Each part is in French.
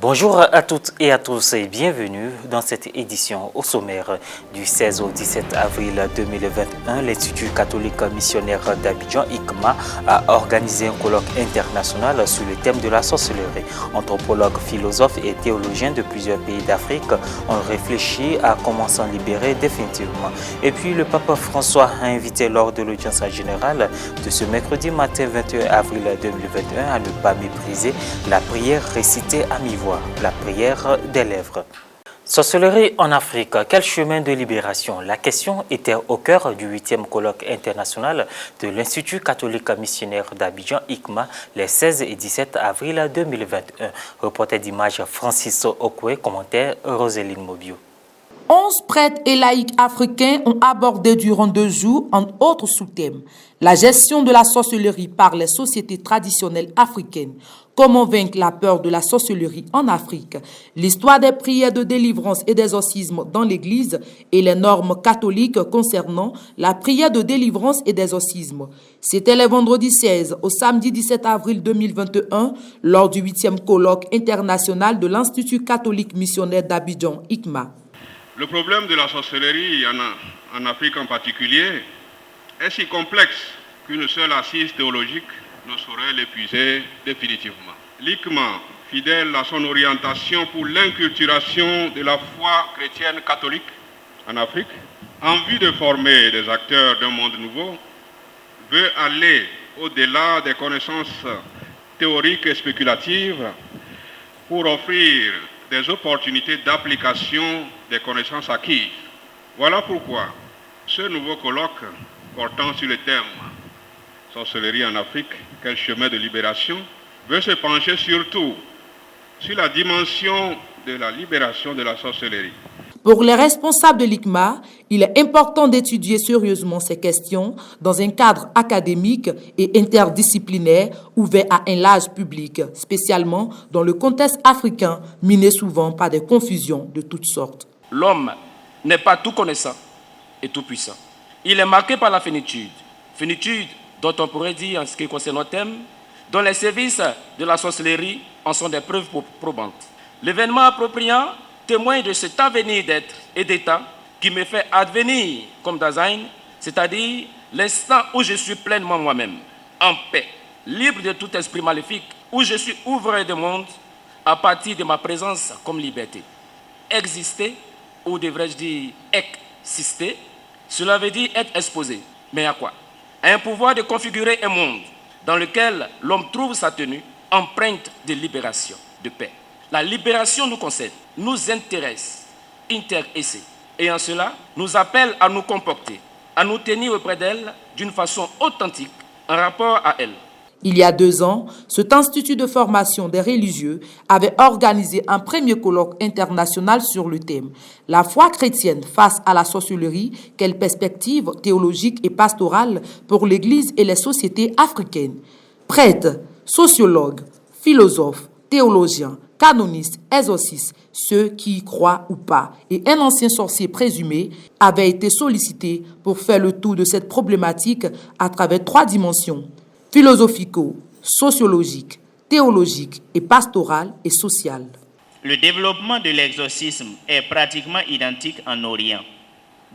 Bonjour à toutes et à tous et bienvenue dans cette édition au sommaire du 16 au 17 avril 2021. L'Institut catholique missionnaire d'Abidjan, ICMA, a organisé un colloque international sur le thème de la sorcellerie. Anthropologues, philosophes et théologiens de plusieurs pays d'Afrique ont réfléchi à comment s'en libérer définitivement. Et puis le pape François a invité lors de l'audience générale de ce mercredi matin 21 avril 2021 à ne pas mépriser la prière récitée à mi-voix. La prière des lèvres. Sorcellerie en Afrique, quel chemin de libération? La question était au cœur du 8e colloque international de l'Institut catholique missionnaire d'Abidjan, ICMA, les 16 et 17 avril 2021. Reporter d'image Francis Okwe, commentaire Roseline Mobio. 11 prêtres et laïcs africains ont abordé durant 2 jours un autre sous-thème, la gestion de la sorcellerie par les sociétés traditionnelles africaines. Comment vaincre la peur de la sorcellerie en Afrique, l'histoire des prières de délivrance et d'exorcisme dans l'Église et les normes catholiques concernant la prière de délivrance et d'exorcisme. C'était le vendredi 16 au samedi 17 avril 2021 lors du 8e colloque international de l'Institut catholique missionnaire d'Abidjan, ICMA. Le problème de la sorcellerie en Afrique en particulier est si complexe qu'une seule assise théologique ne saurait l'épuiser définitivement. L'ICMA, fidèle à son orientation pour l'inculturation de la foi chrétienne catholique en Afrique, en vue de former des acteurs d'un monde nouveau, veut aller au-delà des connaissances théoriques et spéculatives pour offrir des opportunités d'application des connaissances acquises. Voilà pourquoi ce nouveau colloque portant sur le thème sorcellerie en Afrique, quel chemin de libération, veut se pencher surtout sur la dimension de la libération de la sorcellerie. Pour les responsables de l'ICMA, il est important d'étudier sérieusement ces questions dans un cadre académique et interdisciplinaire ouvert à un large public, spécialement dans le contexte africain miné souvent par des confusions de toutes sortes. L'homme n'est pas tout connaissant et tout puissant. Il est marqué par la finitude dont on pourrait dire, en ce qui concerne notre thème, dont les services de la sorcellerie en sont des preuves probantes. L'événement appropriant témoigne de cet avenir d'être et d'état qui me fait advenir comme Dasein, c'est-à-dire l'instant où je suis pleinement moi-même, en paix, libre de tout esprit maléfique, où je suis ouvré de monde à partir de ma présence comme liberté. Exister, ou devrais-je dire exister, cela veut dire être exposé. Mais à quoi? À un pouvoir de configurer un monde dans lequel l'homme trouve sa tenue, empreinte de libération, de paix. La libération nous concerne, nous intéresse, et en cela nous appelle à nous comporter, à nous tenir auprès d'elle d'une façon authentique, en rapport à elle. Il y a 2 ans, cet institut de formation des religieux avait organisé un premier colloque international sur le thème « La foi chrétienne face à la sorcellerie, quelle perspective théologique et pastorale pour l'Église et les sociétés africaines ?» Prêtres, sociologues, philosophes, théologiens, canonistes, exorcistes, ceux qui y croient ou pas, et un ancien sorcier présumé avaient été sollicités pour faire le tour de cette problématique à travers 3 dimensions: philosophico, sociologique, théologique et pastorale et sociale. Le développement de l'exorcisme est pratiquement identique en Orient.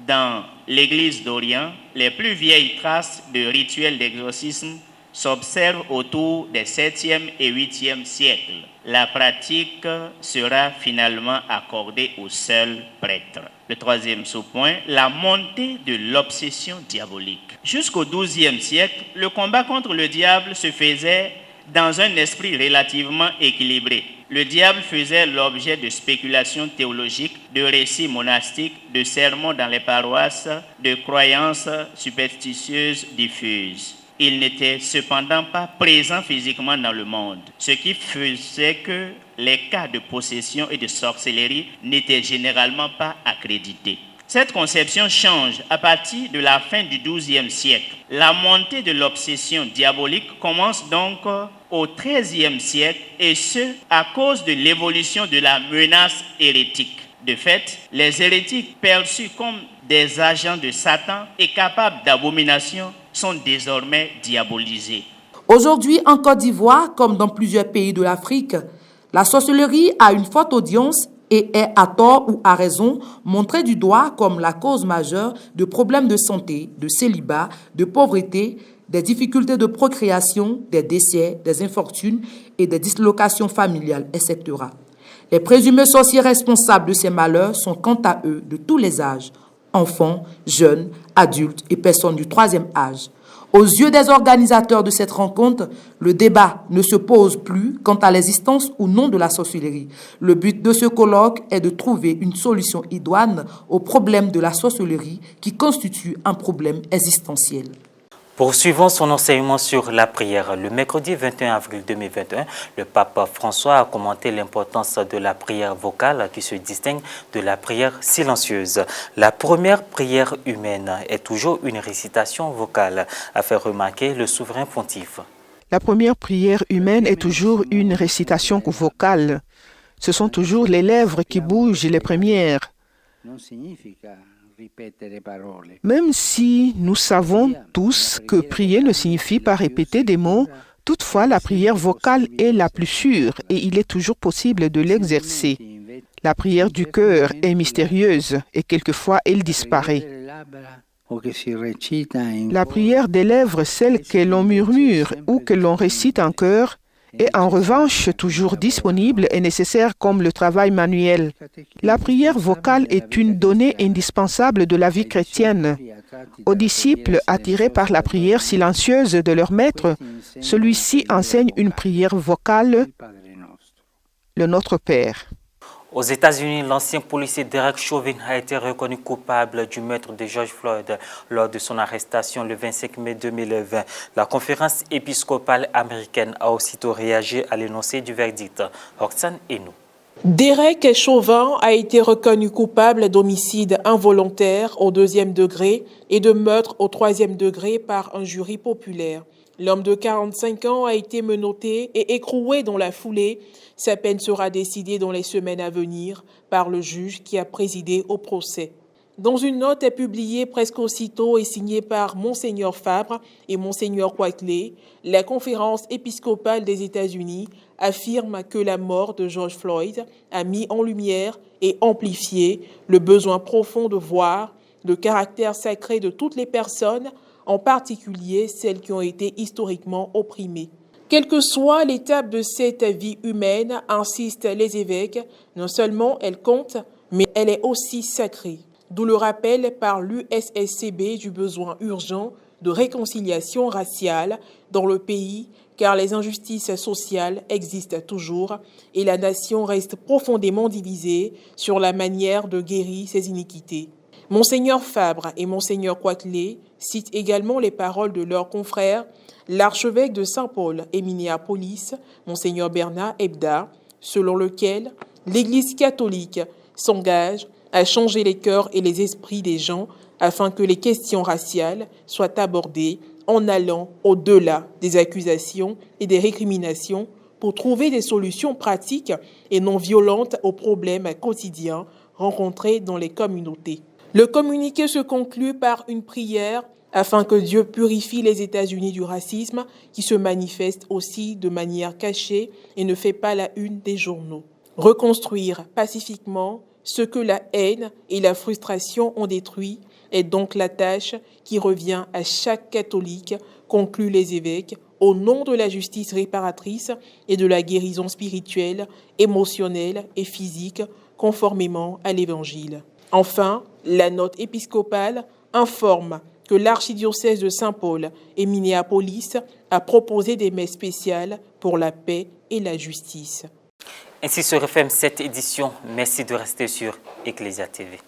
Dans l'Église d'Orient, les plus vieilles traces de rituels d'exorcisme s'observent autour des 7e et 8e siècles. La pratique sera finalement accordée aux seuls prêtres. Le 3e sous-point, la montée de l'obsession diabolique. Jusqu'au 12e siècle, le combat contre le diable se faisait dans un esprit relativement équilibré. Le diable faisait l'objet de spéculations théologiques, de récits monastiques, de sermons dans les paroisses, de croyances superstitieuses diffuses. Il n'était cependant pas présent physiquement dans le monde, ce qui faisait que les cas de possession et de sorcellerie n'étaient généralement pas accrédités. Cette conception change à partir de la fin du XIIe siècle. La montée de l'obsession diabolique commence donc au XIIIe siècle, et ce, à cause de l'évolution de la menace hérétique. De fait, les hérétiques perçus comme des agents de Satan et capables d'abomination sont désormais diabolisés. Aujourd'hui, en Côte d'Ivoire, comme dans plusieurs pays de l'Afrique, La sorcellerie a une forte audience et est, à tort ou à raison, montrée du doigt comme la cause majeure de problèmes de santé, de célibat, de pauvreté, des difficultés de procréation, des décès, des infortunes et des dislocations familiales, etc. Les présumés sorciers responsables de ces malheurs sont quant à eux de tous les âges, enfants, jeunes, adultes et personnes du troisième âge. Aux yeux des organisateurs de cette rencontre, le débat ne se pose plus quant à l'existence ou non de la sorcellerie. Le but de ce colloque est de trouver une solution idoine au problème de la sorcellerie qui constitue un problème existentiel. Poursuivant son enseignement sur la prière, le mercredi 21 avril 2021, le pape François a commenté l'importance de la prière vocale qui se distingue de la prière silencieuse. La première prière humaine est toujours une récitation vocale, a fait remarquer le souverain pontife. La première prière humaine est toujours une récitation vocale. Ce sont toujours les lèvres qui bougent les premières. Même si nous savons tous que prier ne signifie pas répéter des mots, toutefois la prière vocale est la plus sûre et il est toujours possible de l'exercer. La prière du cœur est mystérieuse et quelquefois elle disparaît. La prière des lèvres, celle que l'on murmure ou que l'on récite en chœur, est en revanche toujours disponible et nécessaire comme le travail manuel. La prière vocale est une donnée indispensable de la vie chrétienne. Aux disciples attirés par la prière silencieuse de leur maître, celui-ci enseigne une prière vocale, le Notre Père. Aux États-Unis, l'ancien policier Derek Chauvin a été reconnu coupable du meurtre de George Floyd lors de son arrestation le 25 mai 2020. La conférence épiscopale américaine a aussitôt réagi à l'énoncé du verdict. Roxane Enou. Derek Chauvin a été reconnu coupable d'homicide involontaire au 2e degré et de meurtre au 3e degré par un jury populaire. L'homme de 45 ans a été menotté et écroué dans la foulée. Sa peine sera décidée dans les semaines à venir par le juge qui a présidé au procès. Dans une note publiée presque aussitôt et signée par Monseigneur Fabre et Monseigneur Quackley, la conférence épiscopale des États-Unis affirme que la mort de George Floyd a mis en lumière et amplifié le besoin profond de voir le caractère sacré de toutes les personnes, en particulier celles qui ont été historiquement opprimées. Quelle que soit l'étape de cette vie humaine, insistent les évêques, non seulement elle compte, mais elle est aussi sacrée. D'où le rappel par l'USSCB du besoin urgent de réconciliation raciale dans le pays, car les injustices sociales existent toujours et la nation reste profondément divisée sur la manière de guérir ces iniquités. Monseigneur Fabre et Monseigneur Quackley citent également les paroles de leurs confrères, l'archevêque de Saint-Paul et Minneapolis, Monseigneur Bernard Hebda, selon lequel l'Église catholique s'engage à changer les cœurs et les esprits des gens afin que les questions raciales soient abordées en allant au-delà des accusations et des récriminations pour trouver des solutions pratiques et non violentes aux problèmes quotidiens rencontrés dans les communautés. Le communiqué se conclut par une prière afin que Dieu purifie les États-Unis du racisme qui se manifeste aussi de manière cachée et ne fait pas la une des journaux. Reconstruire pacifiquement ce que la haine et la frustration ont détruit est donc la tâche qui revient à chaque catholique, concluent les évêques, au nom de la justice réparatrice et de la guérison spirituelle, émotionnelle et physique, conformément à l'Évangile. Enfin, la note épiscopale informe que l'archidiocèse de Saint-Paul et Minneapolis a proposé des messes spéciales pour la paix et la justice. Ainsi se referme cette édition. Merci de rester sur Ecclesia TV.